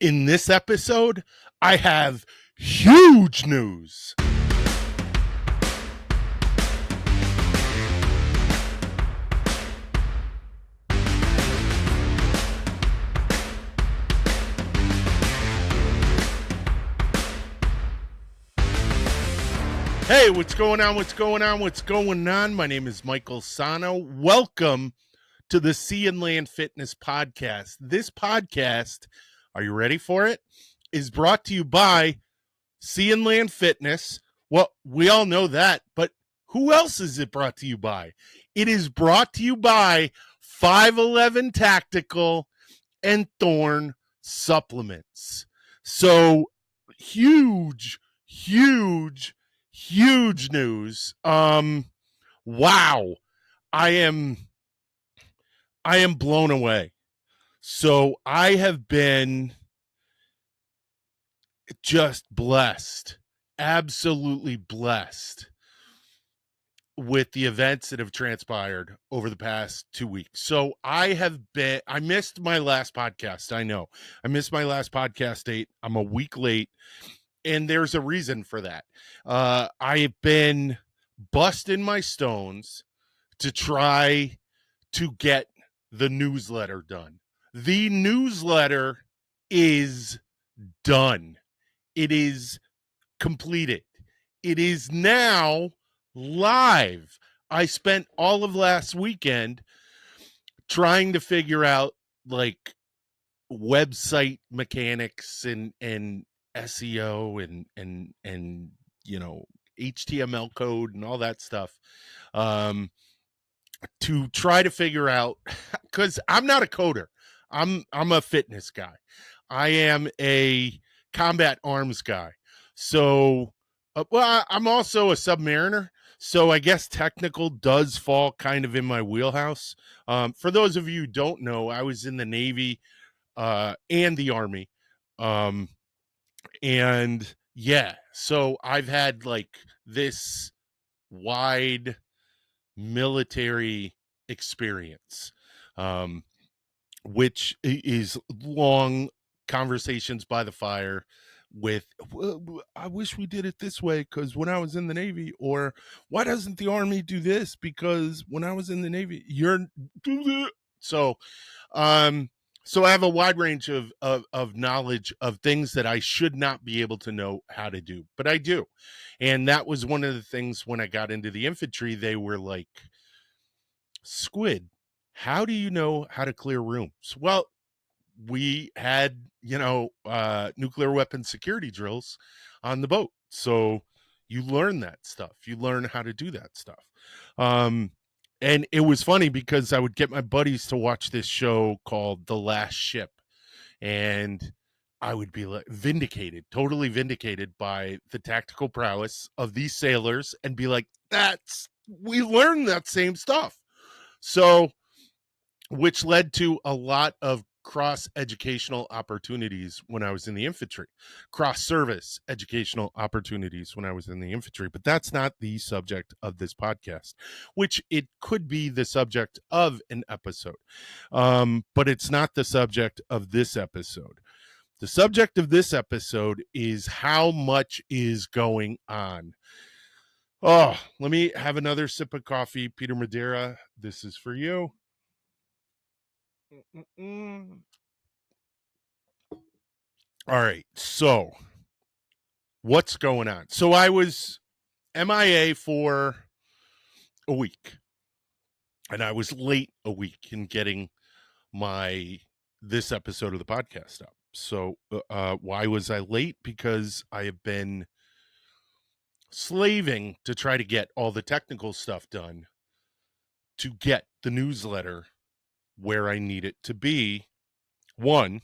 In this episode, I have huge news. Hey, what's going on? What's going on? What's going on? My name is Michael Sahno. Welcome to the Sea and Land Fitness Podcast. This podcast, are you ready for it? Is brought to you by Sea and Land Fitness. Well, we all know that, but who else is it brought to you by? It is brought to you by 511 Tactical and Thorn Supplements. So huge news. Wow. I am blown away. So I have been just blessed, absolutely blessed with the events that have transpired over the past 2 weeks. So I missed my last podcast. I know I missed my last podcast date. I'm a week late, and there's a reason for that. I have been busting my stones to try to get the newsletter done. The newsletter is done. It is completed. It is now live. I spent all of last weekend trying to figure out like website mechanics and SEO and you know HTML code and all that stuff to try to figure out, because I'm not a coder. I'm a fitness guy. I am a combat arms guy. So, I'm also a submariner. So I guess technical does fall kind of in my wheelhouse. For those of you who don't know, I was in the Navy and the Army. And yeah, so I've had like this wide military experience, which is long conversations by the fire with, I wish we did it this way because when I was in the Navy, or why doesn't the Army do this because when I was in the Navy, so so I have a wide range of knowledge of things that I should not be able to know how to do, but I do. And that was one of the things when I got into the infantry. They were like, Squid, how do you know how to clear rooms? Well, we had, nuclear weapon security drills on the boat. So you learn that stuff. You learn how to do that stuff. And it was funny because I would get my buddies to watch this show called The Last Ship. And I would be like totally vindicated by the tactical prowess of these sailors and be like, we learned that same stuff. So, which led to a lot of cross educational opportunities when I was in the infantry, cross service educational opportunities when I was in the infantry. But that's not the subject of this podcast, which it could be the subject of an episode. But it's not the subject of this episode. The subject of this episode is how much is going on. Oh, let me have another sip of coffee. Peter Madeira, this is for you. All right. So, what's going on? So, I was MIA for a week, and I was late a week in getting this episode of the podcast up. So, why was I late? Because I have been slaving to try to get all the technical stuff done to get the newsletter where I need it to be. One,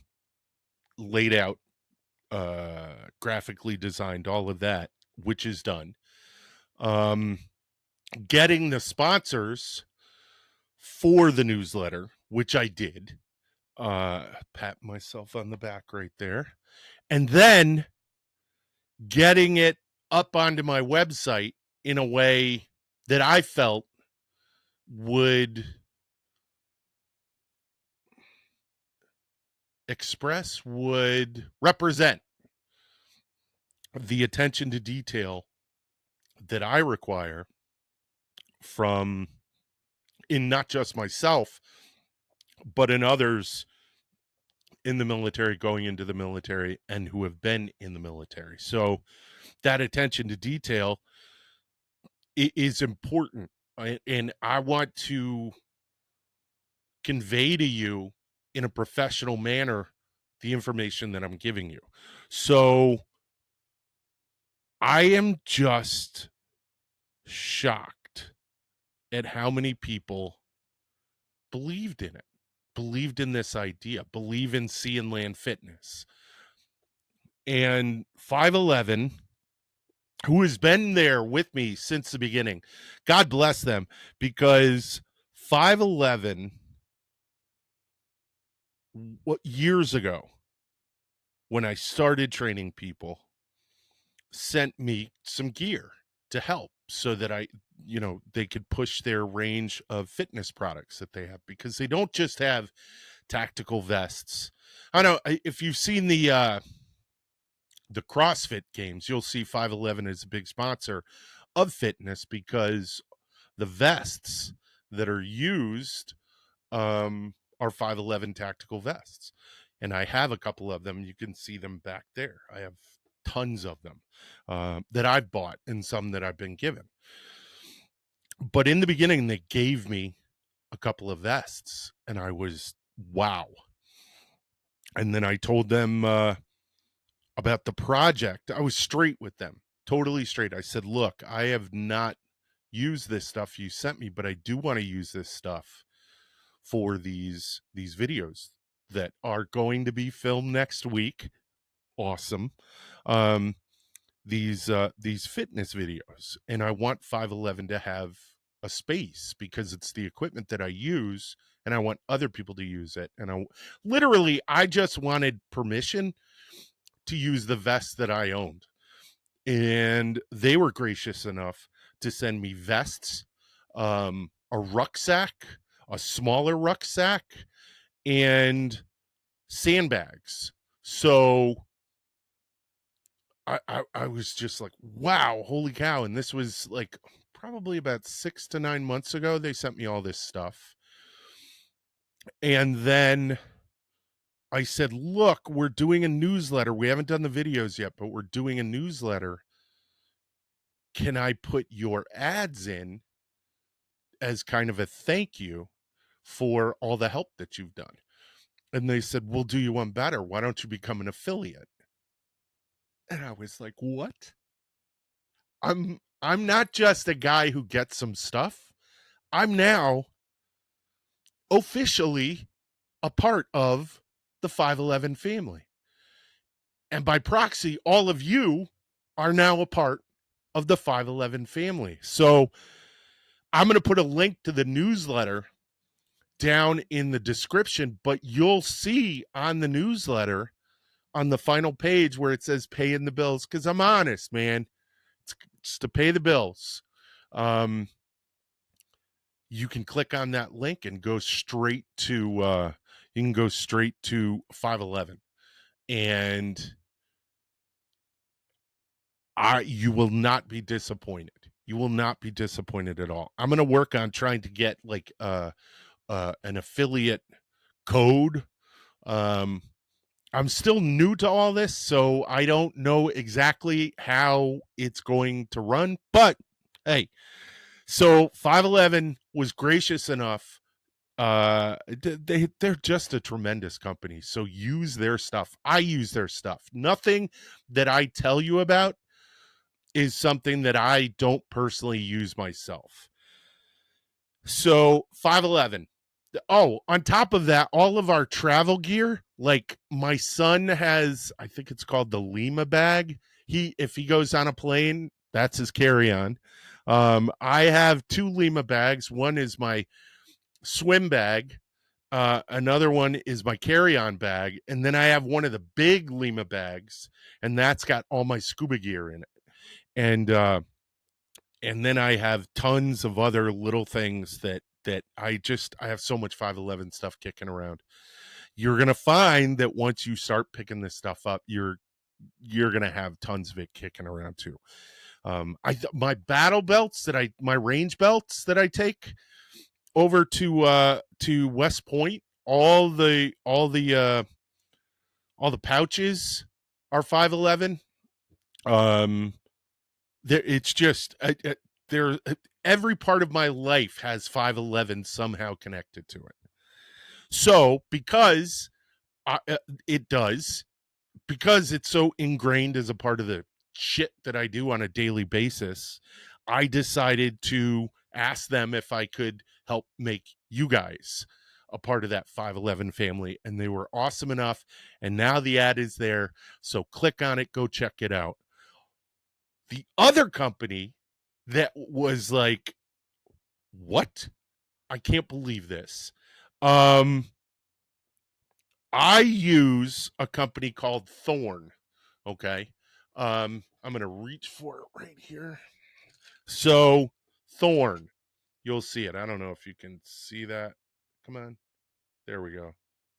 laid out, graphically designed, all of that, which is done. Getting the sponsors for the newsletter, which I did. Pat myself on the back right there. And then getting it up onto my website in a way that I felt would Express would represent the attention to detail that I require from in not just myself, but in others in the military, going into the military, and who have been in the military. So that attention to detail is important. And I want to convey to you in a professional manner the information that I'm giving you. So I am just shocked at how many people believed in it, believed in this idea, believe in sea and land fitness. And 511, who has been there with me since the beginning, God bless them, because 511, years ago, when I started training people, sent me some gear to help so that they could push their range of fitness products that they have, because they don't just have tactical vests. I know if you've seen the CrossFit games, you'll see 511 is a big sponsor of fitness, because the vests that are used are 511 tactical vests. And I have a couple of them. You can see them back there. I have tons of them that I've bought and some that I've been given. But in the beginning, they gave me a couple of vests, and I was, wow. And then I told them about the project. I was straight with them, totally straight. I said, look, I have not used this stuff you sent me, but I do want to use this stuff for these videos that are going to be filmed next week. Awesome. These fitness videos, and I want 511 to have a space because it's the equipment that I use, and I want other people to use it. And I just wanted permission to use the vest that I owned, and they were gracious enough to send me vests, a rucksack, a smaller rucksack, and sandbags. So I was just like, wow, holy cow. And this was like probably about 6 to 9 months ago. They sent me all this stuff. And then I said, look, we're doing a newsletter. We haven't done the videos yet, but we're doing a newsletter. Can I put your ads in as kind of a thank you for all the help that you've done? And they said, we'll do you one better. Why don't you become an affiliate? And I was like, what? I'm not just a guy who gets some stuff. I'm now officially a part of the 511 family. And by proxy, all of you are now a part of the 511 family. So I'm going to put a link to the newsletter down in the description, but you'll see on the newsletter on the final page where it says paying the bills, because I'm honest, man. It's to pay the bills. You can click on that link and go straight to 511, and you will not be disappointed. You will not be disappointed at all. I'm going to work on trying to get like an affiliate code. I'm still new to all this, so I don't know exactly how it's going to run, but hey, so 511 was gracious enough. They're just a tremendous company, so use their stuff. I use their stuff. Nothing that I tell you about is something that I don't personally use myself. So 511. Oh, on top of that, all of our travel gear, like my son has, I think it's called the Lima bag. If he goes on a plane, that's his carry-on. I have 2 Lima bags. One is my swim bag. Another one is my carry-on bag. And then I have one of the big Lima bags, and that's got all my scuba gear in it. And then I have tons of other little things that I have so much 511 stuff kicking around. you're going to find that once you start picking this stuff up, you're going to have tons of it kicking around too. My battle belts my range belts that I take over to West Point, all the pouches are 511. It's just there. Every part of my life has 511 somehow connected to it. So because it does, because it's so ingrained as a part of the shit that I do on a daily basis, I decided to ask them if I could help make you guys a part of that 511 family. And they were awesome enough. And now the ad is there. So click on it, go check it out. The other company that was like, what? I can't believe this. I use a company called Thorn. Okay. I'm going to reach for it right here. So Thorn, you'll see it. I don't know if you can see that. Come on. There we go.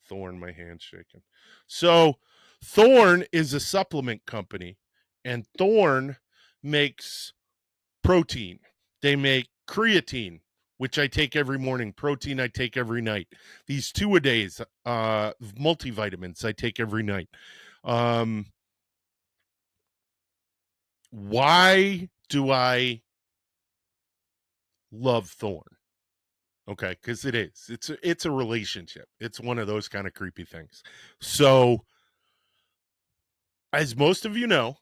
Thorn, my hand's shaking. So Thorn is a supplement company, and Thorn makes protein. They make creatine, which I take every morning. Protein I take every night. These 2-a-days, multivitamins I take every night. Why do I love Thorn? Okay, because it is. It's a relationship. It's one of those kind of creepy things. So, as most of you know,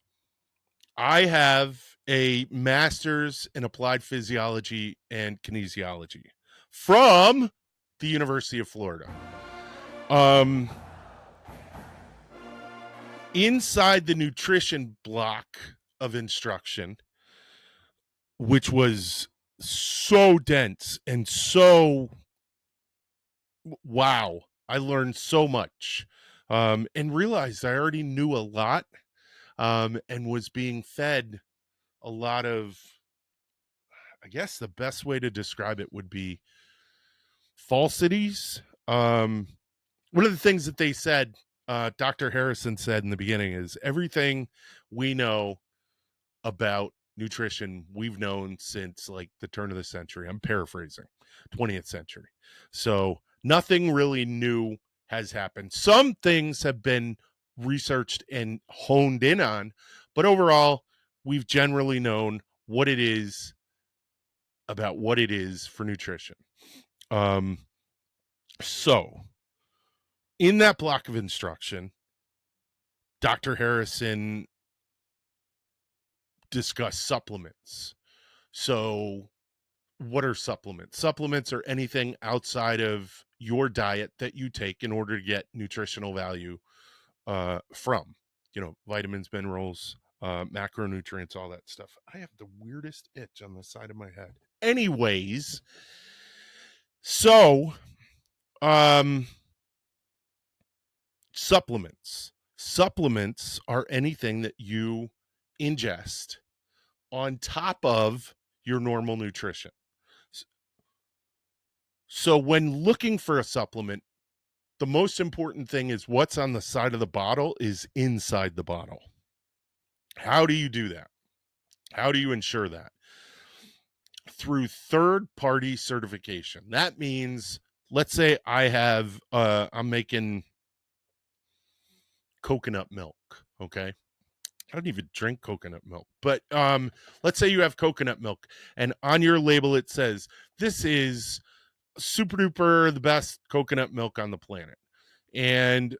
I have a master's in applied physiology and kinesiology from the University of Florida. Inside the nutrition block of instruction, which was so dense and so wow, I learned so much, and realized I already knew a lot, and was being fed a lot of, I guess the best way to describe it would be falsities. One of the things that they said, Dr. Harrison said in the beginning, is everything we know about nutrition we've known since like the turn of the century. I'm paraphrasing, 20th century. So nothing really new has happened. Some things have been researched and honed in on, but overall, we've generally known what it is about what it is for nutrition. So in that block of instruction, Dr. Harrison discussed supplements. So what are supplements? Supplements are anything outside of your diet that you take in order to get nutritional value from, vitamins, minerals, macronutrients, all that stuff. I have the weirdest itch on the side of my head. Anyways, so supplements. Supplements are anything that you ingest on top of your normal nutrition. So when looking for a supplement, the most important thing is what's on the side of the bottle is inside the bottle. How do you do that? How do you ensure that? Through third-party certification. That means, let's say I'm making coconut milk, okay? I don't even drink coconut milk, but let's say you have coconut milk, and on your label it says, this is super duper the best coconut milk on the planet. And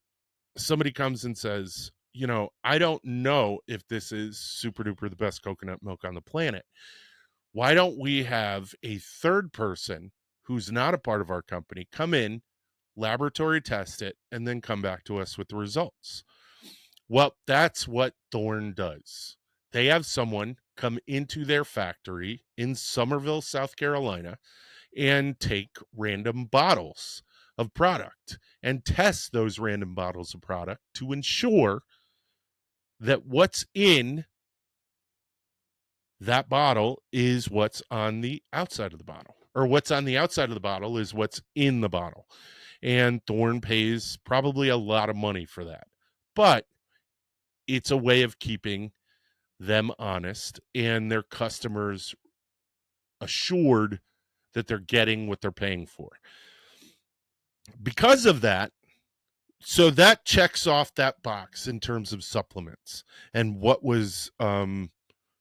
somebody comes and says, I don't know if this is super duper the best coconut milk on the planet. Why don't we have a third person who's not a part of our company come in, laboratory test it, and then come back to us with the results? Well, that's what Thorn does. They have someone come into their factory in Summerville, South Carolina, and take random bottles of product and test those random bottles of product to ensure that what's in that bottle is what's on the outside of the bottle, or what's on the outside of the bottle is what's in the bottle. and Thorne pays probably a lot of money for that. But it's a way of keeping them honest and their customers assured that they're getting what they're paying for. Because of that, so that checks off that box in terms of supplements and what was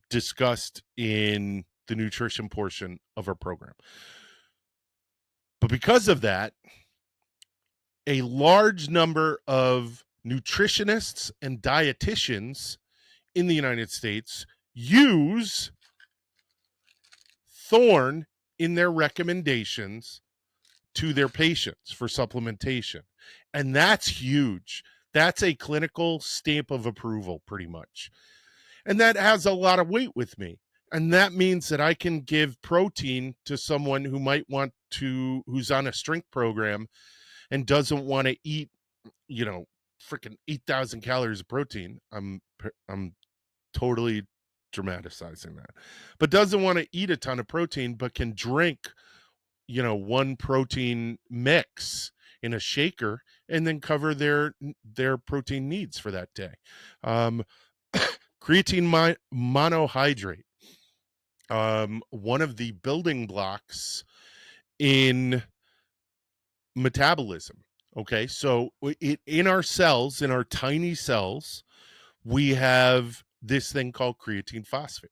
discussed in the nutrition portion of our program. But because of that, a large number of nutritionists and dietitians in the United States use Thorne in their recommendations to their patients for supplementation. And that's huge. That's a clinical stamp of approval, pretty much. And that has a lot of weight with me. And that means that I can give protein to someone who might want to, who's on a strength program and doesn't want to eat, freaking 8,000 calories of protein. I'm totally dramatizing that, but doesn't want to eat a ton of protein, but can drink, one protein mix in a shaker and then cover their protein needs for that day. Creatine monohydrate, one of the building blocks in metabolism. Okay, so in our cells, in our tiny cells, we have this thing called creatine phosphate,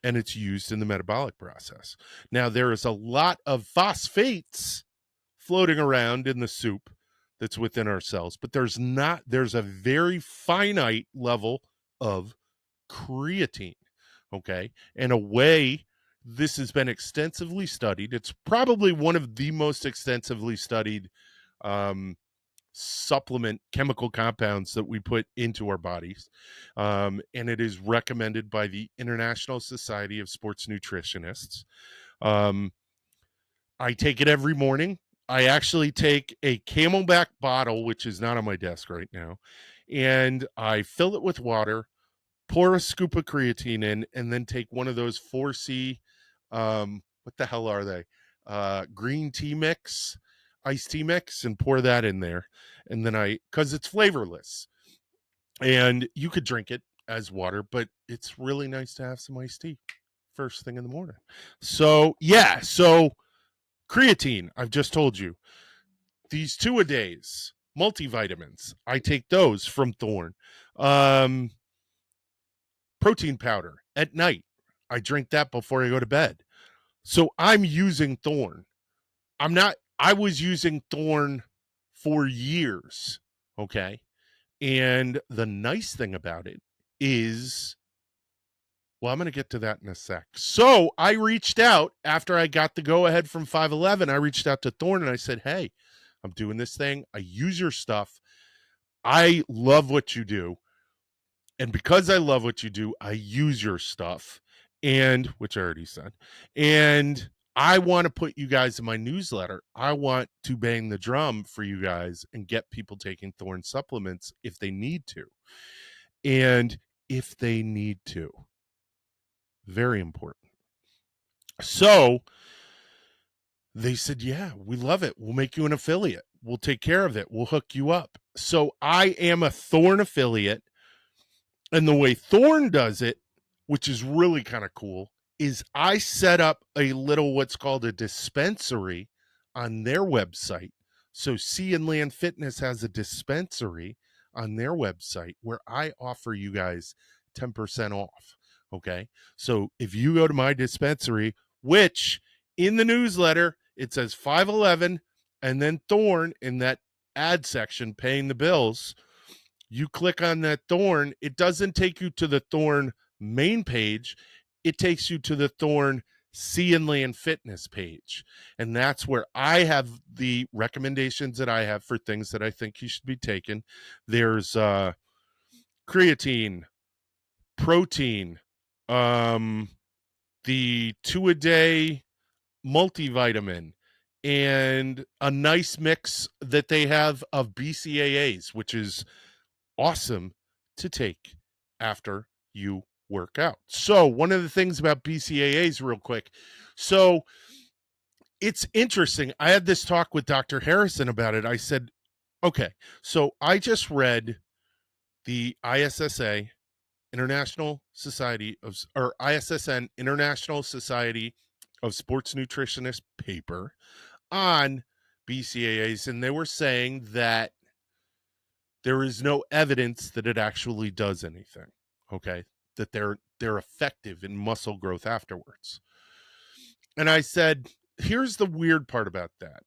and it's used in the metabolic process. Now, there is a lot of phosphates floating around in the soup that's within our cells, but there's a very finite level of creatine. Okay, and this has been extensively studied. It's probably one of the most extensively studied supplement chemical compounds that we put into our bodies. And it is recommended by the International Society of Sports Nutritionists. I take it every morning. I actually take a Camelback bottle, which is not on my desk right now, and I fill it with water, pour a scoop of creatine in, and then take one of those 4C, what the hell are they? Green tea mix, iced tea mix, and pour that in there. And then because it's flavorless, and you could drink it as water, but it's really nice to have some iced tea first thing in the morning. So, yeah. So creatine, I've just told you. These 2-a-days, multivitamins, I take those from Thorne. Protein powder at night, I drink that before I go to bed. So I'm using Thorne. I was using Thorne for years. Okay. And the nice thing about it is, well, I'm going to get to that in a sec. So I reached out after I got the go ahead from 511. I reached out to Thorne and I said, hey, I'm doing this thing. I use your stuff. I love what you do. And because I love what you do, I use your stuff, which I already said, and I want to put you guys in my newsletter. I want to bang the drum for you guys and get people taking Thorne supplements if they need to. And if they need to, very important. So they said, yeah, we love it. We'll make you an affiliate. We'll take care of it. We'll hook you up. So I am a Thorne affiliate. And the way Thorne does it, which is really kind of cool, is I set up a little what's called a dispensary on their website. So Sea and Land Fitness has a dispensary on their website where I offer you guys 10% off. Okay. So if you go to my dispensary, which in the newsletter, it says 511 and then Thorne in that ad section paying the bills. You click on that Thorne, it doesn't take you to the Thorne main page. It takes you to the Thorne Sea and Land Fitness page. And that's where I have the recommendations that I have for things that I think you should be taking. There's creatine, protein, the 2-a-day multivitamin, and a nice mix that they have of BCAAs, which is awesome to take after you work out. So one of the things about BCAAs real quick. So it's interesting. I had this talk with Dr. Harrison about it. I said, okay, so I just read the ISSA, International Society of, or ISSN, International Society of Sports Nutritionists paper on BCAAs, and they were saying that there is no evidence that it actually does anything. Okay, that they're effective in muscle growth afterwards. And I said, here's the weird part about that.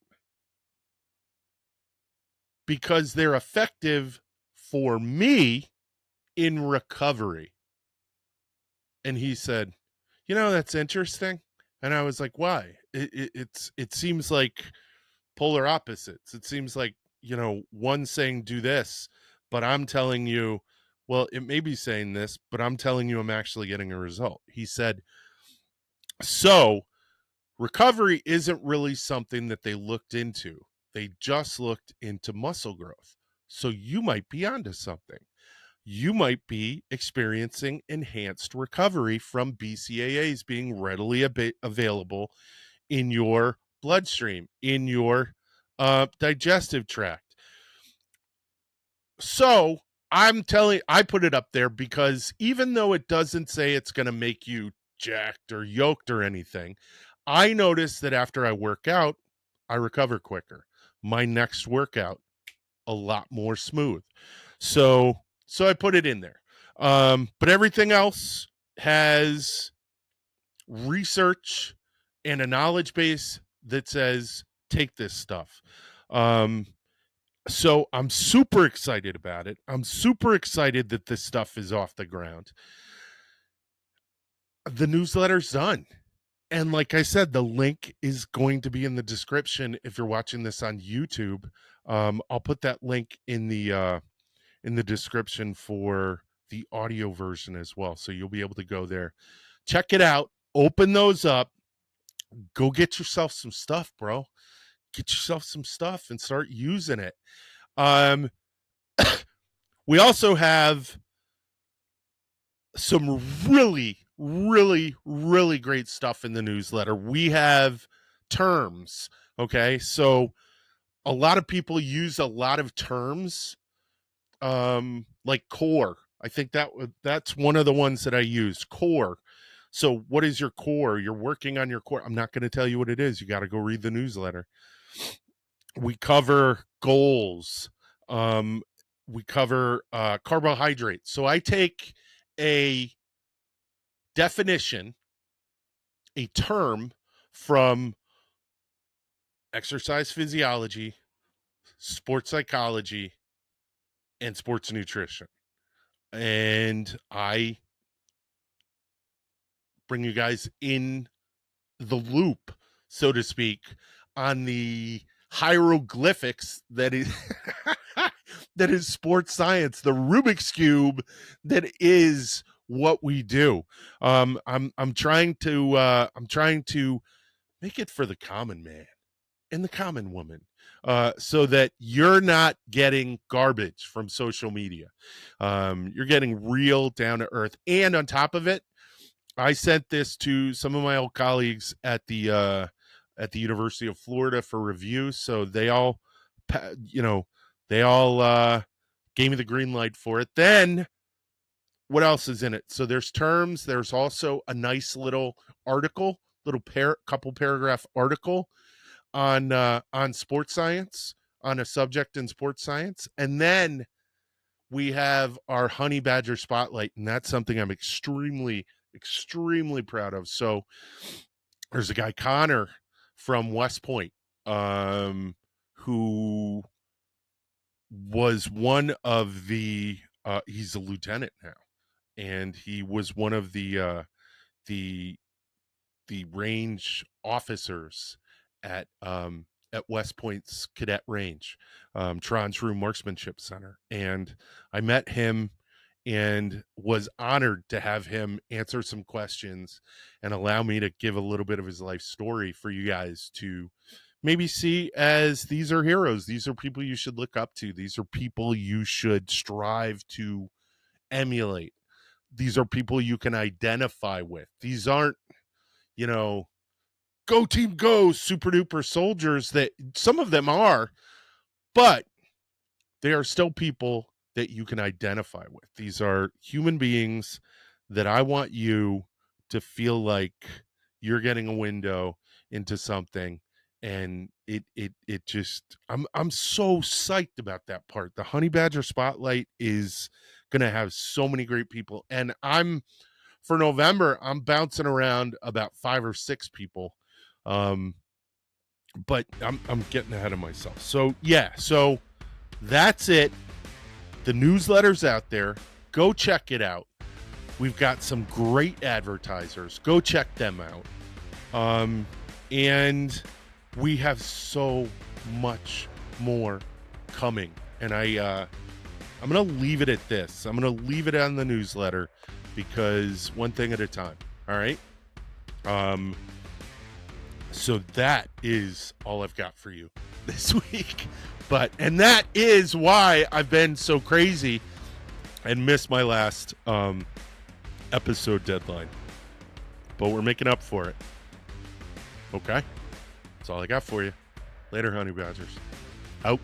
Because they're effective for me in recovery. And he said, that's interesting. And I was like, why? It seems like polar opposites. It seems like, one saying do this, but I'm telling you, well, it may be saying this, but I'm telling you I'm actually getting a result. He said, so recovery isn't really something that they looked into. They just looked into muscle growth. So you might be onto something. You might be experiencing enhanced recovery from BCAAs being readily available in your bloodstream, in your digestive tract. So I put it up there because even though it doesn't say it's going to make you jacked or yoked or anything, I notice that after I work out, I recover quicker. My next workout, a lot more smooth. So I put it in there. But everything else has research and a knowledge base that says take this stuff. So I'm super excited about it. I'm super excited that this stuff is off the ground. The newsletter's done. And like I said, the link is going to be in the description if you're watching this on YouTube. I'll put that link in the description for the audio version as well. So you'll be able to go there, check it out, open those up, go get yourself some stuff, bro. Get yourself some stuff and start using it. We also have some really, really, really great stuff in the newsletter. We have terms. Okay. So a lot of people use a lot of terms, like core. I think that's one of the ones that I use, core. So what is your core? You're working on your core. I'm not going to tell you what it is. You got to go read the newsletter. We cover goals. We cover carbohydrates. So I take a definition, a term from exercise physiology, sports psychology, and sports nutrition. And I bring you guys in the loop, so to speak, on the hieroglyphics that is that is sports science, the Rubik's Cube that is what we do. I'm trying to make it for the common man and the common woman, so that you're not getting garbage from social media. You're getting real down to earth. And on top of it, I sent this to some of my old colleagues at the University of Florida for review. So they all, they all gave me the green light for it. Then what else is in it? So there's terms. There's also a nice little article, couple paragraph article on sports science, on a subject in sports science. And then we have our honey badger spotlight, and that's something I'm extremely proud of. So there's a guy, Connor from West Point, who was one of the he's a lieutenant now, and he was one of the range officers at West Point's Cadet Range, True Marksmanship Center. And I met him and was honored to have him answer some questions and allow me to give a little bit of his life story for you guys to maybe see as these are heroes. These are people you should look up to. These are people you should strive to emulate. These are people you can identify with. These aren't, go team go super duper soldiers that some of them are, but they are still people that you can identify with. These are human beings that I want you to feel like you're getting a window into something. And it just I'm so psyched about that part. The Honey Badger Spotlight is gonna have so many great people. And for November, I'm bouncing around about 5 or 6 people. But I'm getting ahead of myself. So yeah, so that's it. The newsletter's out there. Go check it out. We've got some great advertisers. Go check them out. And we have so much more coming. And I'm gonna leave it at this. I'm gonna leave it on the newsletter because one thing at a time. All right. So that is all I've got for you this week. And that is why I've been so crazy and missed my last episode deadline. But we're making up for it. Okay? That's all I got for you. Later, honey badgers. Out.